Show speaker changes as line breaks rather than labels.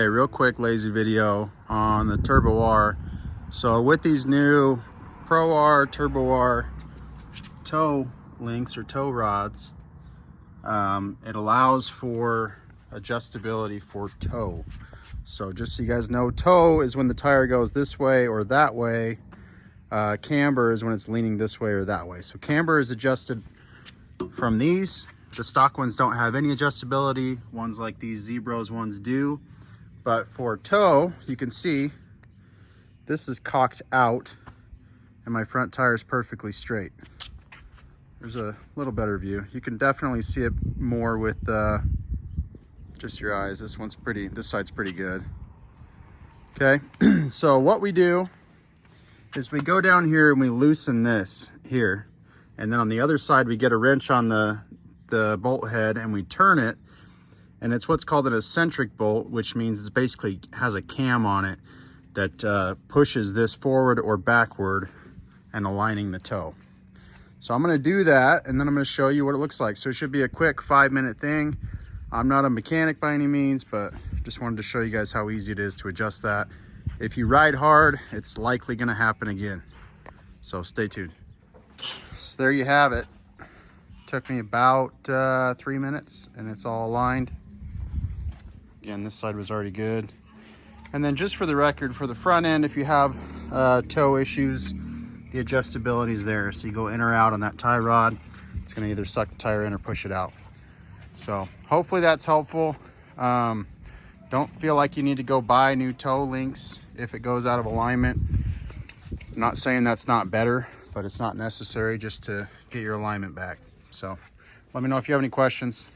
Okay, real quick lazy video on the Turbo R. So with these new Pro R, Turbo R toe links or toe rods, it allows for adjustability for toe. So just so you guys know, toe is when the tire goes this way or that way. Camber is when it's leaning this way or that way. So camber is adjusted from these. The stock ones don't have any adjustability. Ones like these Zebros ones do. But for toe, you can see this is cocked out and my front tire is perfectly straight. There's a little better view. You can definitely see it more with just your eyes. This side's pretty good. Okay, so what we do is we go down here and we loosen this here. And then on the other side, we get a wrench on the bolt head and we turn it. And it's what's called an eccentric bolt, which means it basically has a cam on it that pushes this forward or backward and aligning the toe. So I'm gonna do that and then I'm gonna show you what it looks like. So it should be a quick 5-minute thing. I'm not a mechanic by any means, but just wanted to show you guys how easy it is to adjust that. If you ride hard, it's likely gonna happen again. So stay tuned. So there you have it. Took me about 3 minutes and it's all aligned. Again, this side was already good. And then just for the record, for the front end, if you have toe issues, the adjustability is there. So you go in or out on that tie rod. It's gonna either suck the tire in or push it out. So hopefully that's helpful. Don't feel like you need to go buy new toe links if it goes out of alignment. I'm not saying that's not better, but it's not necessary just to get your alignment back. So let me know if you have any questions.